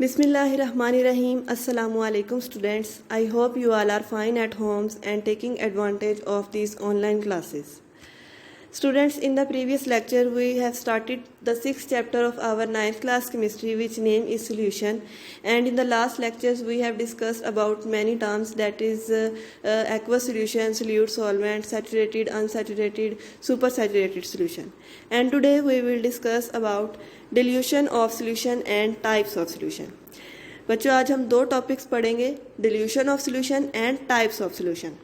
Bismillahirrahmanirrahim. Assalamu alaikum students. I hope you all are fine at homes and taking advantage of these online classes. Students, in the previous lecture we have started the 6th chapter of our 9th class chemistry, which name is solution, and in the last lectures we have discussed about many terms, that is aqueous solution, solute, solvent, saturated, unsaturated, supersaturated solution. And today we will discuss about dilution of solution and types of solution. बच्चों, आज हम दो topics पढ़ेंगे, dilution of solution and types of solution.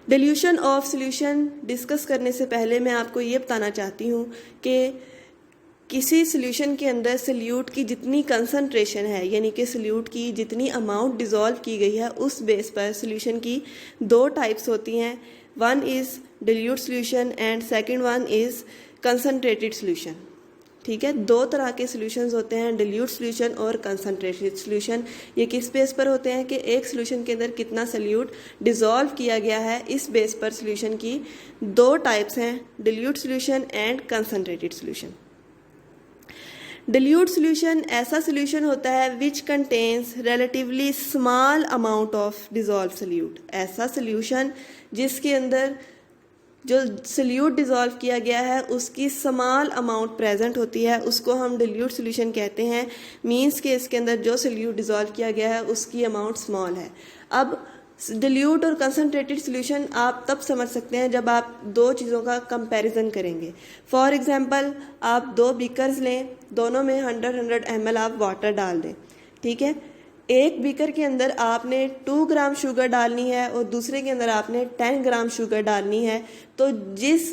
Dilution of solution discuss करने से पहले मैं आपको ये बताना चाहती हूँ कि किसी सॉल्यूशन के अंदर सॉल्यूट की जितनी कंसंट्रेशन है, यानी कि सॉल्यूट की जितनी अमाउंट डिसॉल्व की गई है, उस बेस पर सॉल्यूशन की दो टाइप्स होती हैं. One is dilute solution and second one is concentrated solution. ठीक है, दो तरह के सॉल्यूशंस होते हैं, डिल्यूट सॉल्यूशन और कंसंट्रेटेड सॉल्यूशन. ये किस बेस पर होते हैं कि एक सॉल्यूशन के अंदर कितना सॉल्यूट डिसॉल्व किया गया है, इस बेस पर सॉल्यूशन की दो टाइप्स हैं, dilute solution and concentrated solution. Dilute solution ऐसा सॉल्यूशन होता है विच contains relatively small amount of dissolve solute. ऐसा सॉल्यूशन जिसके अंदर जो सॉल्यूट डिसॉल्व किया गया है उसकी स्मॉल अमाउंट प्रेजेंट होती है, उसको हम डिल्यूट सॉल्यूशन कहते हैं. मींस के इसके अंदर जो सॉल्यूट डिसॉल्व किया गया है उसकी अमाउंट स्मॉल है. अब डिल्यूट और कंसंट्रेटेड सॉल्यूशन आप तब समझ सकते हैं जब आप दो चीज़ों का कंपैरिजन करेंगे. फॉर एग्जांपल, आप दो बीकर्स लें, दोनों में 100 ml आप वाटर डाल दें. ठीक है, एक बीकर के अंदर आपने 2 ग्राम शुगर डालनी है और दूसरे के अंदर आपने 10 ग्राम शुगर डालनी है. तो जिस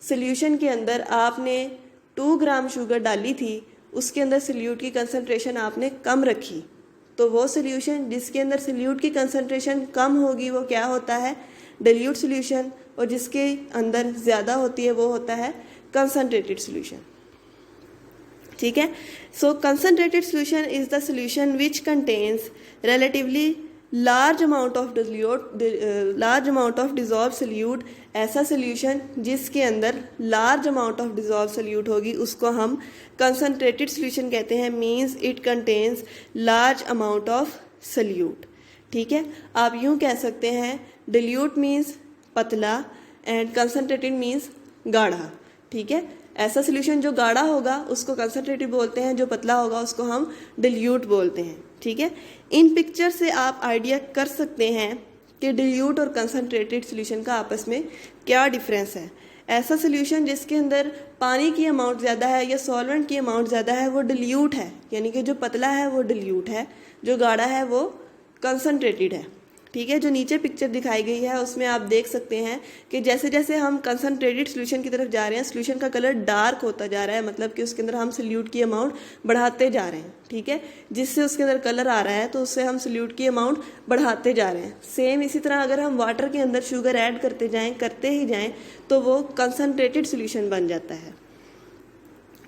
सॉल्यूशन के अंदर आपने 2 ग्राम शुगर डाली थी उसके अंदर सॉल्यूट की कंसंट्रेशन आपने कम रखी, तो वो सॉल्यूशन जिसके अंदर सॉल्यूट की कंसंट्रेशन कम होगी वो क्या होता है, डिल्यूट सॉल्यूशन, और जिसके अंदर ज़्यादा होती है वो होता है कंसंट्रेटेड सॉल्यूशन. ठीक है, so concentrated solution is the solution which contains relatively large amount of dissolve solute. ऐसा सॉल्यूशन जिसके अंदर large amount of dissolve solute होगी उसको हम कंसंट्रेटेड सॉल्यूशन कहते हैं. Means it contains large amount of solute. ठीक है, आप यूं कह सकते हैं डिल्यूट मीन्स पतला एंड कंसंट्रेटेड मीन्स गाढ़ा. ठीक है, ऐसा सॉल्यूशन जो गाढ़ा होगा उसको कंसंट्रेटेड बोलते हैं, जो पतला होगा उसको हम डिल्यूट बोलते हैं. ठीक है, इन पिक्चर से आप आइडिया कर सकते हैं कि डिल्यूट और कंसंट्रेटेड सॉल्यूशन का आपस में क्या डिफरेंस है. ऐसा सॉल्यूशन जिसके अंदर पानी की अमाउंट ज़्यादा है या सॉल्वेंट की अमाउंट ज़्यादा है वो डिल्यूट है, यानी कि जो पतला है वो डिल्यूट है, जो गाढ़ा है वो कंसंट्रेटेड है. ठीक है, जो नीचे पिक्चर दिखाई गई है उसमें आप देख सकते हैं कि जैसे जैसे हम कंसंट्रेटेड सॉल्यूशन की तरफ जा रहे हैं सॉल्यूशन का कलर डार्क होता जा रहा है, मतलब कि उसके अंदर हम सॉल्यूट की अमाउंट बढ़ाते जा रहे हैं. ठीक है, जिससे उसके अंदर कलर आ रहा है तो उससे हम सॉल्यूट की अमाउंट बढ़ाते जा रहे हैं. सेम इसी तरह अगर हम वाटर के अंदर शुगर ऐड करते ही जाएं तो वो कंसंट्रेटेड सॉल्यूशन बन जाता है.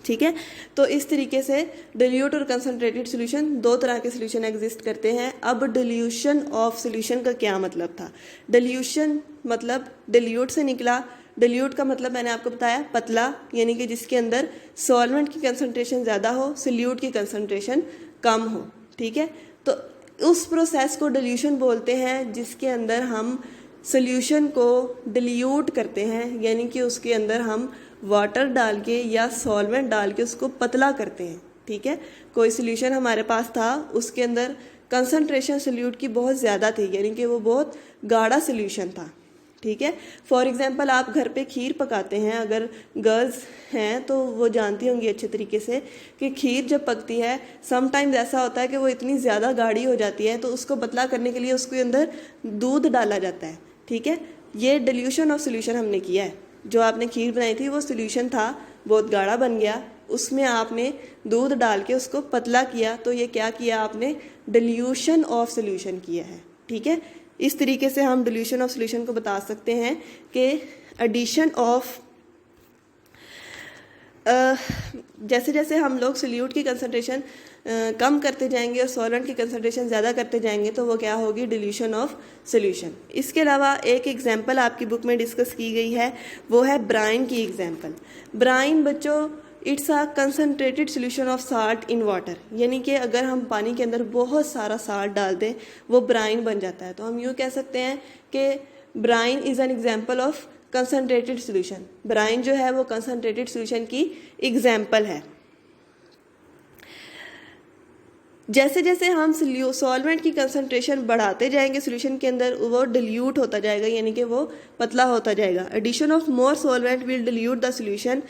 ठीक है, तो इस तरीके से डिल्यूट और कंसंट्रेटेड सॉल्यूशन दो तरह के सॉल्यूशन एग्जिस्ट करते हैं. अब डिल्यूशन ऑफ सॉल्यूशन का क्या मतलब था. डिल्यूशन मतलब डिल्यूट से निकला. डिल्यूट का मतलब मैंने आपको बताया पतला, यानी कि जिसके अंदर सॉल्वेंट की कंसंट्रेशन ज़्यादा हो, सॉल्यूट की कंसंट्रेशन कम हो. ठीक है, तो उस प्रोसेस को डिल्यूशन बोलते हैं जिसके अंदर हम सॉल्यूशन को डिल्यूट करते हैं, यानी कि उसके अंदर हम वाटर डाल के या सॉल्वेंट डाल के उसको पतला करते हैं. ठीक है, कोई सॉल्यूशन हमारे पास था उसके अंदर कंसंट्रेशन सॉल्यूट की बहुत ज़्यादा थी, यानी कि वो बहुत गाढ़ा सॉल्यूशन था. ठीक है, फॉर एग्जांपल आप घर पे खीर पकाते हैं, अगर गर्ल्स हैं तो वो जानती होंगी अच्छे तरीके से कि खीर जब पकती है समटाइम्स ऐसा होता है कि वो इतनी ज़्यादा गाढ़ी हो जाती है तो उसको पतला करने के लिए उसके अंदर दूध डाला जाता है. ठीक है, ये डिल्यूशन ऑफ सॉल्यूशन हमने किया है. जो आपने खीर बनाई थी वो सॉल्यूशन था, बहुत गाढ़ा बन गया, उसमें आपने दूध डाल के उसको पतला किया, तो ये क्या किया आपने, डिल्यूशन ऑफ सॉल्यूशन किया है. ठीक है, इस तरीके से हम डिल्यूशन ऑफ सॉल्यूशन को बता सकते हैं कि एडिशन ऑफ जैसे जैसे हम लोग सॉल्यूट की कंसंट्रेशन कम करते जाएंगे और सॉल्वेंट की कंसंट्रेशन ज़्यादा करते जाएंगे तो वो क्या होगी, डिल्यूशन ऑफ सॉल्यूशन. इसके अलावा एक एग्जांपल आपकी बुक में डिस्कस की गई है, वो है ब्राइन की एग्जांपल. ब्राइन बच्चों it's a concentrated solution of salt in water, यानी कि अगर हम पानी के अंदर बहुत सारा साल्ट डाल दें वो ब्राइन बन जाता है। तो हम यूँ कह सकते हैं कि brine is an example of concentrated solution. Brine जो है वो कंसनट्रेटेड सोल्यूशन की एग्जाम्पल है। जैसे जैसे हम सॉल्वेंट की कंसंट्रेशन बढ़ाते जाएंगे सोल्यूशन के अंदर, वो डिल्यूट होता जाएगा, यानी कि वो पतला होता जाएगा। Addition of more solvent will dilute the solution,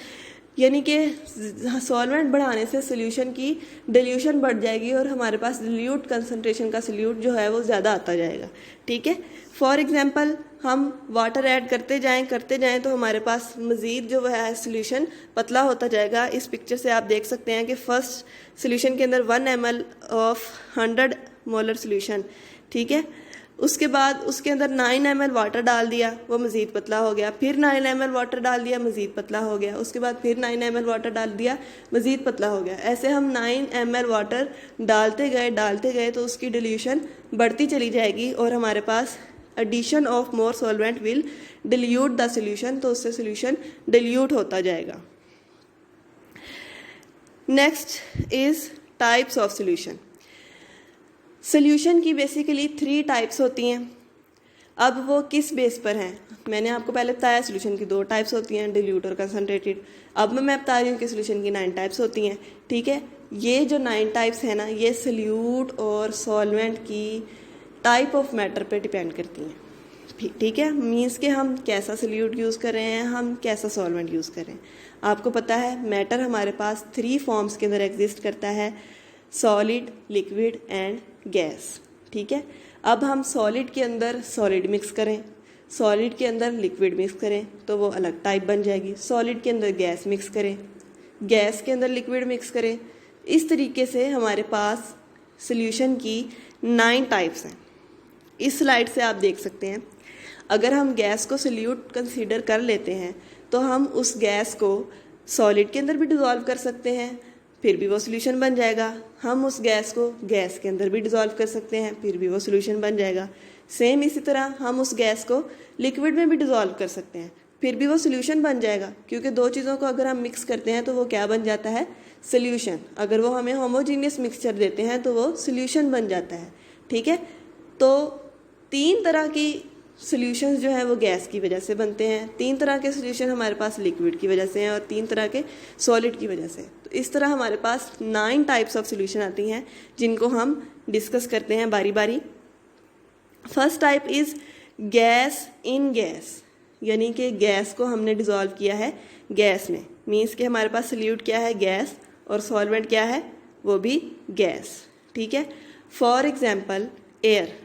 यानी कि सॉल्वेंट बढ़ाने से सोल्यूशन की डिल्यूशन बढ़ जाएगी और हमारे पास डिल्यूट कंसंट्रेशन का सोल्यूट जो है वो ज़्यादा आता जाएगा। ठीक है, फॉर एग्जांपल हम वाटर ऐड करते जाएं तो हमारे पास मज़ीद जो है सोल्यूशन पतला होता जाएगा। इस पिक्चर से आप देख सकते हैं कि फर्स्ट सोल्यूशन के अंदर 1 ml ऑफ 100 मोलर सोल्यूशन, ठीक है, उसके बाद उसके अंदर 9 ml वाटर डाल दिया, वो मज़ीद पतला हो गया। फिर 9 ml वाटर डाल दिया, मज़ीद पतला हो गया। उसके बाद फिर 9 ml वाटर डाल दिया, मज़ीद पतला हो गया। ऐसे हम 9 ml वाटर डालते गए तो उसकी डिल्यूशन बढ़ती चली जाएगी और हमारे पास addition of more solvent will dilute the solution, तो उससे सोल्यूशन डिल्यूट होता जाएगा। Next is types of solution. Solution की बेसिकली 3 टाइप्स होती हैं। अब वो किस बेस पर हैं, मैंने आपको पहले बताया सोल्यूशन की 2 टाइप्स होती हैं, डिल्यूट और कंसनट्रेटेड। अब मैं बता रही हूँ कि सोल्यूशन की 9 टाइप्स होती हैं। ठीक है, ये जो 9 टाइप्स हैं ना, ये सोल्यूट और सॉल्वेंट की टाइप ऑफ मैटर पे डिपेंड करती हैं। ठीक है, मीन्स कि हम कैसा सोल्यूट यूज़ कर रहे हैं, हम कैसा सॉल्वेंट यूज़ कर रहे हैं। आपको पता है मैटर हमारे पास 3 फॉर्म्स के अंदर एग्जिस्ट करता है, सॉलिड, लिक्विड एंड गैस। ठीक है, अब हम सॉलिड के अंदर सॉलिड मिक्स करें, सॉलिड के अंदर लिक्विड मिक्स करें तो वो अलग टाइप बन जाएगी। सॉलिड के अंदर गैस मिक्स करें, गैस के अंदर लिक्विड मिक्स करें। इस तरीके से हमारे पास सोल्यूशन की 9 टाइप्स हैं। इस स्लाइड से आप देख सकते हैं, अगर हम गैस को सोल्यूट कंसीडर कर लेते हैं तो हम उस गैस को सॉलिड के अंदर भी डिज़ोल्व कर सकते हैं, फिर भी वो सोल्यूशन बन जाएगा। हम उस गैस को गैस के अंदर भी डिज़ोल्व कर सकते हैं, फिर भी वो सोल्यूशन बन जाएगा। सेम इसी तरह हम उस गैस को लिक्विड में भी डिज़ोल्व कर सकते हैं, फिर भी वो सोल्यूशन बन जाएगा, क्योंकि 2 चीज़ों को अगर हम मिक्स करते हैं तो वो क्या बन जाता है, सोल्यूशन। अगर वो हमें होमोजीनियस मिक्सचर देते हैं तो वो सोल्यूशन बन जाता है। ठीक है, तो 3 तरह की सॉल्यूशंस जो है वो गैस की वजह से बनते हैं, 3 तरह के सॉल्यूशन हमारे पास लिक्विड की वजह से हैं और 3 तरह के सॉलिड की वजह से। तो इस तरह हमारे पास 9 टाइप्स ऑफ सॉल्यूशन आती हैं जिनको हम डिस्कस करते हैं बारी बारी। First type is gas in gas, यानी कि गैस को हमने डिज़ोल्व किया है गैस में, मीन्स कि हमारे पास सोल्यूट क्या है, गैस, और सॉल्वेंट क्या है, वो भी गैस। ठीक है, for example air.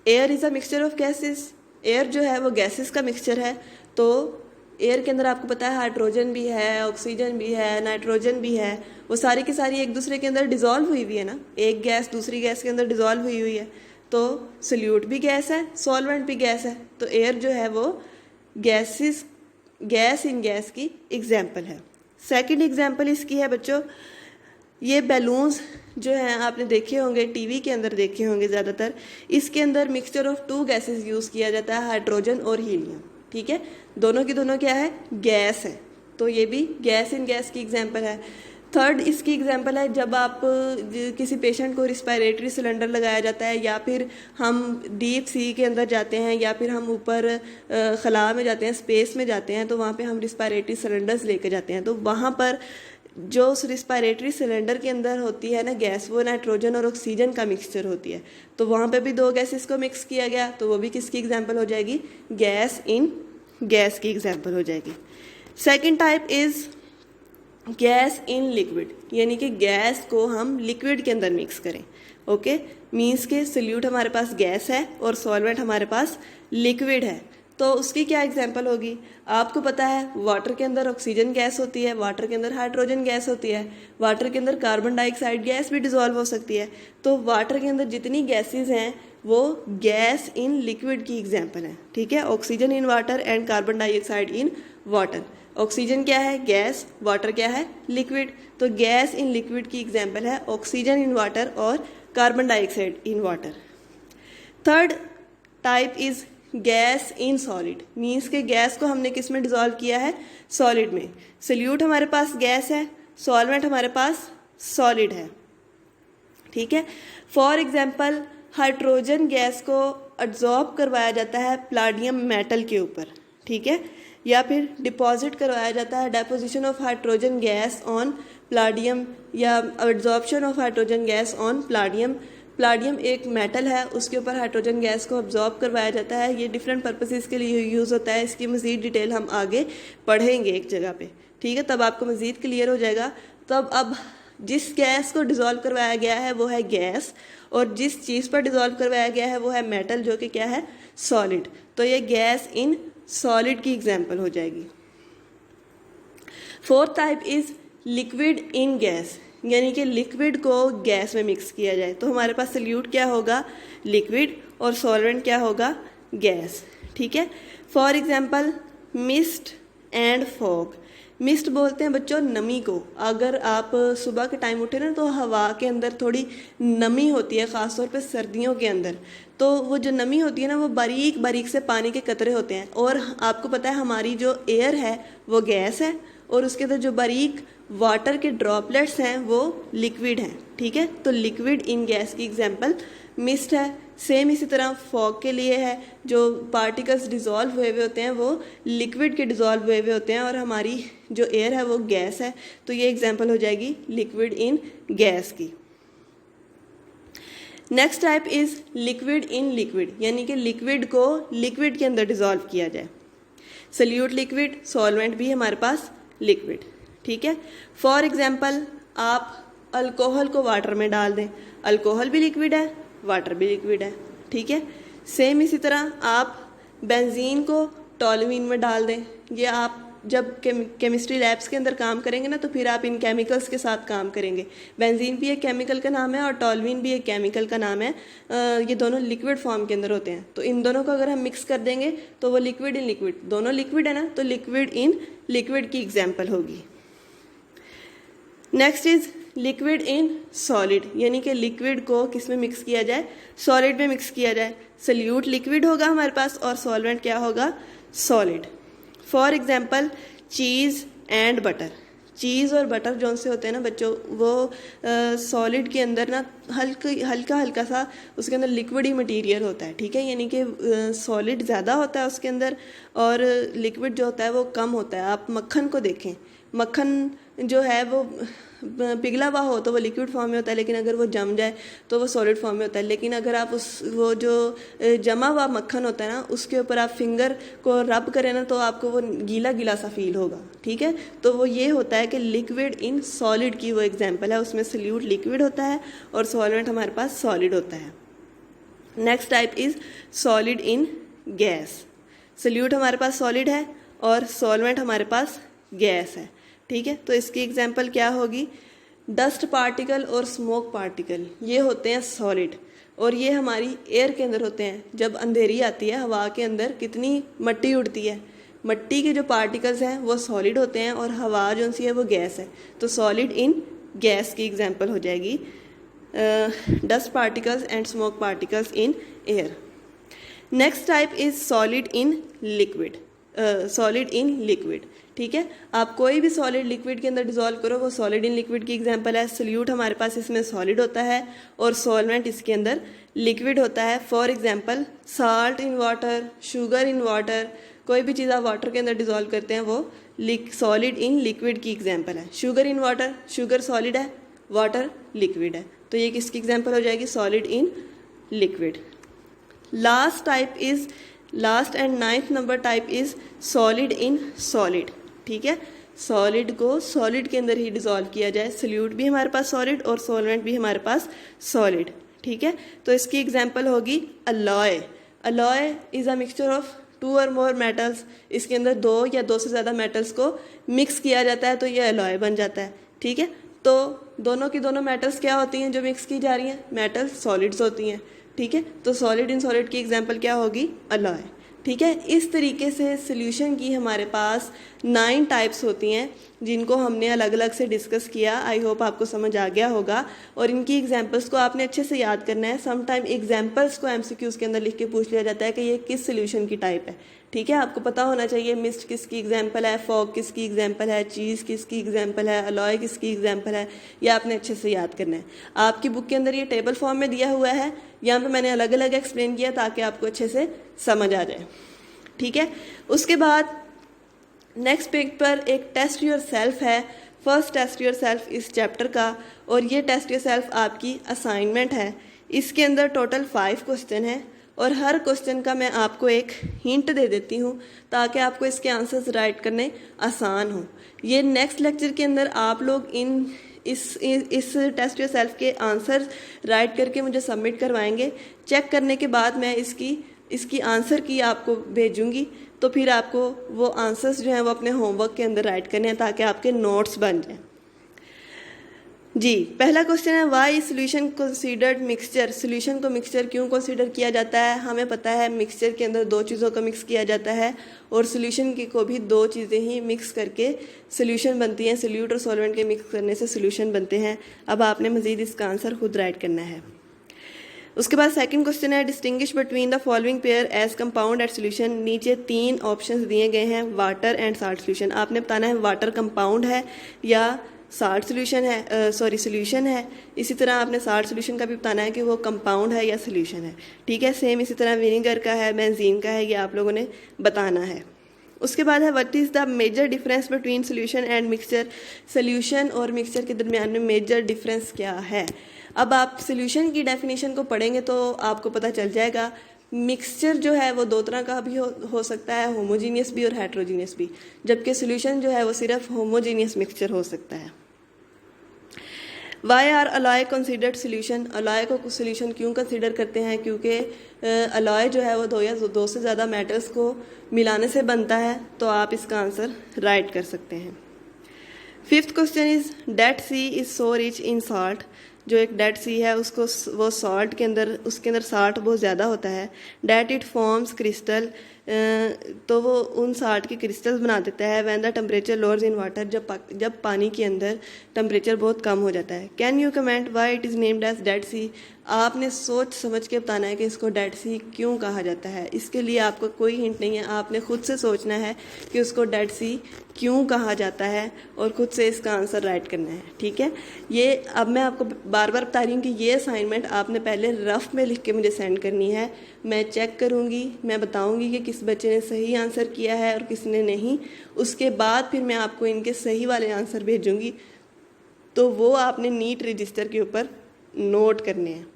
Air is a mixture of gases. Air जो है वो गैसेस का मिक्सचर है। तो एयर के अंदर आपको पता है हाइड्रोजन भी है, ऑक्सीजन भी है, नाइट्रोजन भी है, वो सारी की सारी एक दूसरे के अंदर डिज़ोल्व हुई हुई है ना, एक गैस दूसरी गैस के अंदर डिज़ोल्व हुई हुई है। तो सोल्यूट भी गैस है, सॉल्वेंट भी गैस है। तो एयर जो है वो गैस इन गैस की एग्जाम्पल है। सेकेंड एग्जाम्पल इसकी है बच्चों, ये बैलून्स जो हैं आपने देखे होंगे, टीवी के अंदर देखे होंगे ज़्यादातर। इसके अंदर मिक्सचर ऑफ 2 गैसेस यूज़ किया जाता है, हाइड्रोजन और हीलियम। ठीक है, दोनों की दोनों क्या है, गैस है। तो ये भी गैस इन गैस की एग्जांपल है। थर्ड इसकी एग्जांपल है जब आप किसी पेशेंट को रिस्पायरेटरी सिलेंडर लगाया जाता है, या फिर हम डीप सी के अंदर जाते हैं, या फिर हम ऊपर खला में जाते हैं, स्पेस में जाते हैं, तो वहाँ पे हम रिस्पायरेटरी सिलेंडर्स लेके जाते हैं। तो वहाँ पर जो उस रिस्पायरेटरी सिलेंडर के अंदर होती है ना गैस, वो नाइट्रोजन और ऑक्सीजन का मिक्सचर होती है। तो वहाँ पे भी 2 गैसेस को मिक्स किया गया, तो वो भी किसकी एग्जांपल हो जाएगी, गैस इन गैस की एग्जांपल हो जाएगी। Second type is gas in liquid, यानी कि गैस को हम लिक्विड के अंदर मिक्स करें। ओके, मीन्स के सोल्यूट हमारे पास गैस है और सॉल्वेंट हमारे पास लिक्विड है। तो उसकी क्या एग्जांपल होगी, आपको पता है वाटर के अंदर ऑक्सीजन गैस होती है, वाटर के अंदर हाइड्रोजन गैस होती है, वाटर के अंदर कार्बन डाइऑक्साइड गैस भी डिसॉल्व हो सकती है। तो वाटर के अंदर जितनी गैसेस हैं वो गैस इन लिक्विड की एग्जांपल है। ठीक है, oxygen in water and carbon dioxide in water. Oxygen क्या है, गैस, वाटर क्या है, लिक्विड। तो गैस इन लिक्विड की एग्जांपल है ऑक्सीजन इन वाटर और carbon dioxide in water. Third type is gas in solid, means के गैस को हमने किस में डिजोल्व किया है, सॉलिड में। सोल्यूट हमारे पास गैस है, सॉल्वेंट हमारे पास सॉलिड है, ठीक है। फॉर एग्जाम्पल हाइड्रोजन गैस को एब्जॉर्ब करवाया जाता है प्लाडियम मेटल के ऊपर, ठीक है, या फिर डिपॉजिट करवाया जाता है deposition of hydrogen gas on palladium, या absorption of hydrogen gas on palladium. Palladium एक मेटल है, उसके ऊपर हाइड्रोजन गैस को एब्जॉर्ब करवाया जाता है। ये डिफरेंट पर्पसेस के लिए यूज़ होता है। इसकी मज़ीद डिटेल हम आगे पढ़ेंगे एक जगह पे, ठीक है, तब आपको मज़ीद क्लियर हो जाएगा। तब अब जिस गैस को डिज़ोल्व करवाया गया है वो है गैस, और जिस चीज़ पर डिज़ोल्व करवाया गया है वो है मेटल, जो कि क्या है, सॉलिड। तो ये गैस इन सॉलिड की एग्जाम्पल हो जाएगी। Fourth type is liquid in gas, यानी कि लिक्विड को गैस में मिक्स किया जाए। तो हमारे पास सोल्यूट क्या होगा, लिक्विड, और सॉल्वेंट क्या होगा, गैस, ठीक है। For example mist and fog. Mist बोलते हैं बच्चों नमी को। अगर आप सुबह के टाइम उठे ना तो हवा के अंदर थोड़ी नमी होती है, ख़ासतौर पे सर्दियों के अंदर। तो वो जो नमी होती है ना, वो बारीक बारीक से पानी के कतरे होते हैं। और आपको पता है हमारी जो एयर है वो गैस है, और उसके अंदर जो बारीक वाटर के ड्रॉपलेट्स हैं वो लिक्विड हैं, ठीक है। तो लिक्विड इन गैस की एग्जांपल मिस्ट है। सेम इसी तरह फॉग के लिए है, जो पार्टिकल्स डिज़ोल्व हुए हुए होते हैं वो लिक्विड के डिज़ोल्व हुए हुए होते हैं, और हमारी जो एयर है वो गैस है। तो ये एग्जांपल हो जाएगी लिक्विड इन गैस की। Next type is liquid in liquid, यानी कि लिक्विड को लिक्विड के अंदर डिज़ोल्व किया जाए। सोल्यूट लिक्विड, सॉल्वेंट भी हमारे पास लिक्विड, ठीक है। फॉर एग्जाम्पल आप अल्कोहल को वाटर में डाल दें, अल्कोहल भी लिक्विड है, वाटर भी लिक्विड है, ठीक है। सेम इसी तरह आप बेंजीन को टॉल्यूइन में डाल दें। ये आप जब केमिस्ट्री लैब्स के अंदर काम करेंगे ना, तो फिर आप इन केमिकल्स के साथ काम करेंगे। बेंजीन भी एक केमिकल का नाम है और टॉल्यूइन भी एक केमिकल का नाम है। ये दोनों लिक्विड फॉर्म के अंदर होते हैं। तो इन दोनों को अगर हम मिक्स कर देंगे तो वो लिक्विड इन लिक्विड, दोनों लिक्विड है ना, तो लिक्विड इन लिक्विड की एग्जाम्पल होगी। Next is liquid in solid, यानी कि लिक्विड को किस में मिक्स किया जाए, सॉलिड में मिक्स किया जाए। सोल्यूट लिक्विड होगा हमारे पास, और सॉल्वेंट क्या होगा, solid. For example cheese and butter. Cheese और बटर जो से होते हैं ना बच्चों, वो सॉलिड के अंदर ना हल्का हल्का सा उसके अंदर लिक्विड ही मटेरियल होता है, ठीक है, यानी कि सॉलिड ज़्यादा होता है उसके अंदर और लिक्विड जो होता है वो कम होता है। आप मक्खन को देखें, मक्खन जो है वो पिघला हुआ हो तो वो लिक्विड फॉर्म में होता है, लेकिन अगर वो जम जाए तो वो सॉलिड फॉर्म में होता है। लेकिन अगर आप वो जो जमा हुआ मक्खन होता है ना, उसके ऊपर आप फिंगर को रब करें ना, तो आपको वो गीला गीला सा फील होगा, ठीक है। तो वो ये होता है कि लिक्विड इन सॉलिड की वो एग्जाम्पल है। उसमें सोल्यूट लिक्विड होता है और सॉल्वेंट हमारे पास सॉलिड होता है। Next type is solid in gas. Solute हमारे पास सॉलिड है और सॉल्वेंट हमारे पास गैस है, ठीक है। तो इसकी एग्जाम्पल क्या होगी, डस्ट पार्टिकल और स्मोक पार्टिकल, ये होते हैं सॉलिड, और ये हमारी एयर के अंदर होते हैं। जब अंधेरी आती है हवा के अंदर कितनी मट्टी उड़ती है, मट्टी के जो पार्टिकल्स हैं वो सॉलिड होते हैं और हवा जो सी है वो गैस है। तो सॉलिड इन गैस की एग्जाम्पल हो जाएगी dust particles and smoke particles in air. Next type is solid in liquid, solid in liquid, ठीक है। आप कोई भी सॉलिड लिक्विड के अंदर डिजोल्व करो वो सॉलिड इन लिक्विड की एग्जांपल है। सोल्यूट हमारे पास इसमें सॉलिड होता है और सॉल्वेंट इसके अंदर लिक्विड होता है। For example salt in water, sugar in water, कोई भी चीज़ आप वाटर के अंदर डिजोल्व करते हैं वो सॉलिड इन लिक्विड की एग्जांपल है। Sugar in water, sugar solid है, वाटर लिक्विड है, तो ये किसकी एग्जांपल हो जाएगी, solid in liquid. Last type is, last and 9th number type is solid in solid, ठीक है। सॉलिड को सॉलिड के अंदर ही डिजोल्व किया जाए। सोल्यूट भी हमारे पास सॉलिड और सॉल्वेंट भी हमारे पास सॉलिड, ठीक है। तो इसकी एग्जांपल होगी alloy. Alloy is a mixture of 2 और मोर मेटल्स। इसके अंदर 2 या 2 से ज़्यादा मेटल्स को मिक्स किया जाता है तो ये अलॉय बन जाता है, ठीक है। तो दोनों की दोनों मेटल्स क्या होती हैं जो मिक्स की जा रही हैं, मेटल्स सॉलिड्स होती हैं, ठीक है। तो सॉलिड इन सॉलिड की एग्जांपल क्या होगी, अलॉय, ठीक है। इस तरीके से सोल्यूशन की हमारे पास 9 टाइप्स होती हैं जिनको हमने अलग अलग से डिस्कस किया। आई होप आपको समझ आ गया होगा। और इनकी एग्जांपल्स को आपने अच्छे से याद करना है। सम टाइम एग्जांपल्स को एमसीक्यूज के अंदर लिख के पूछ लिया जाता है कि ये किस सोल्यूशन की टाइप है। ठीक है, आपको पता होना चाहिए मिस्ट किसकी एग्जाम्पल है, फॉग किसकी एग्जाम्पल है, चीज़ किसकी एग्जाम्पल है, अलॉय किसकी एग्जाम्पल है, ये आपने अच्छे से याद करना है। आपकी बुक के अंदर ये टेबल फॉर्म में दिया हुआ है, यहाँ पे मैंने अलग अलग एक्सप्लेन किया ताकि आपको अच्छे से समझ आ जाए। ठीक है, उसके बाद नेक्स्ट पेज पर एक टेस्ट योर सेल्फ है, फर्स्ट टेस्ट योर सेल्फ इस चैप्टर का, और ये टेस्ट योर सेल्फ आपकी असाइनमेंट है। इसके अंदर टोटल 5 क्वेश्चन है और हर क्वेश्चन का मैं आपको एक हिंट दे देती हूँ ताकि आपको इसके आंसर्स राइट करने आसान हो। ये नेक्स्ट लेक्चर के अंदर आप लोग इस टेस्ट योर सेल्फ के आंसर राइट करके मुझे सबमिट करवाएंगे। चेक करने के बाद मैं इसकी आंसर की आपको भेजूंगी, तो फिर आपको वो आंसर्स जो हैं वो अपने होमवर्क के अंदर राइट करने हैं ताकि आपके नोट्स बन जाएं। जी, पहला क्वेश्चन है why solution considered mixture. Solution को मिक्सचर क्यों कंसीडर किया जाता है? हमें पता है मिक्सचर के अंदर 2 चीज़ों का मिक्स किया जाता है और सोल्यूशन की को भी 2 चीज़ें ही मिक्स करके सोल्यूशन बनती हैं। सोल्यूट और सॉल्वेंट के मिक्स करने से सोल्यूशन बनते हैं। अब आपने मजीद इसका आंसर खुद राइट करना है। उसके बाद सेकंड क्वेश्चन है distinguish between the following pair as compound at solution. नीचे 3 ऑप्शंस दिए गए हैं, वाटर एंड साल्ट सोल्यूशन। आपने बताना है वाटर कंपाउंड है या साल्ट सोल्यूशन है, सोल्यूशन है। इसी तरह आपने साल्ट सोल्यूशन का भी बताना है कि वो कंपाउंड है या सोल्यूशन है। ठीक है, सेम इसी तरह विनीगर का है, बेंजीन का है, ये आप लोगों ने बताना है। उसके बाद है what is the major difference between solution and mixture. Solution और मिक्सचर के दरमियान में मेजर डिफरेंस क्या है? अब आप सोल्यूशन की डेफिनेशन को पढ़ेंगे तो आपको पता चल जाएगा। मिक्सचर जो है वो 2 तरह का भी हो सकता है, होमोजीनियस भी और हेट्रोजीनियस भी, जबकि सोल्यूशन जो है वो सिर्फ होमोजीनियस मिक्सचर हो सकता है। Why are alloy considered solution. Alloy को सोल्यूशन क्यों कंसिडर करते हैं? क्योंकि अलॉय जो है वो 2 या 2 से ज़्यादा मेटल्स को मिलाने से बनता है। तो आप इसका आंसर राइट कर सकते हैं। 5th question is Dead Sea is so rich in salt. जो एक डेड सी है उसको वो सॉल्ट के अंदर, उसके अंदर साल्ट बहुत ज़्यादा होता है। डेट इट फॉर्म्स क्रिस्टल, तो वो उन साल्ट के क्रिस्टल्स बना देता है। When the temperature lowers in water, जब पानी के अंदर टेम्परेचर बहुत कम हो जाता है। Can you comment why it is named as Dead Sea. आपने सोच समझ के बताना है कि इसको डेड सी क्यों कहा जाता है। इसके लिए आपको कोई हिंट नहीं है, आपने खुद से सोचना है कि उसको डेड सी क्यों कहा जाता है और खुद से इसका आंसर राइट करना है। ठीक है, ये अब मैं आपको बार बार बता रही हूँ कि ये असाइनमेंट आपने पहले रफ में लिख के मुझे सेंड करनी है। मैं चेक करूँगी, मैं बताऊँगी कि किस बच्चे ने सही आंसर किया है और किसने नहीं। उसके बाद फिर मैं आपको इनके सही वाले आंसर भेजूँगी, तो वो आपने नीट रजिस्टर के ऊपर नोट करने हैं।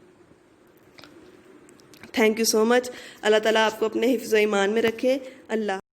Thank you so much. अल्लाह ताला आपको अपने हिफ्ज़ व ईमान में रखे। अल्लाह।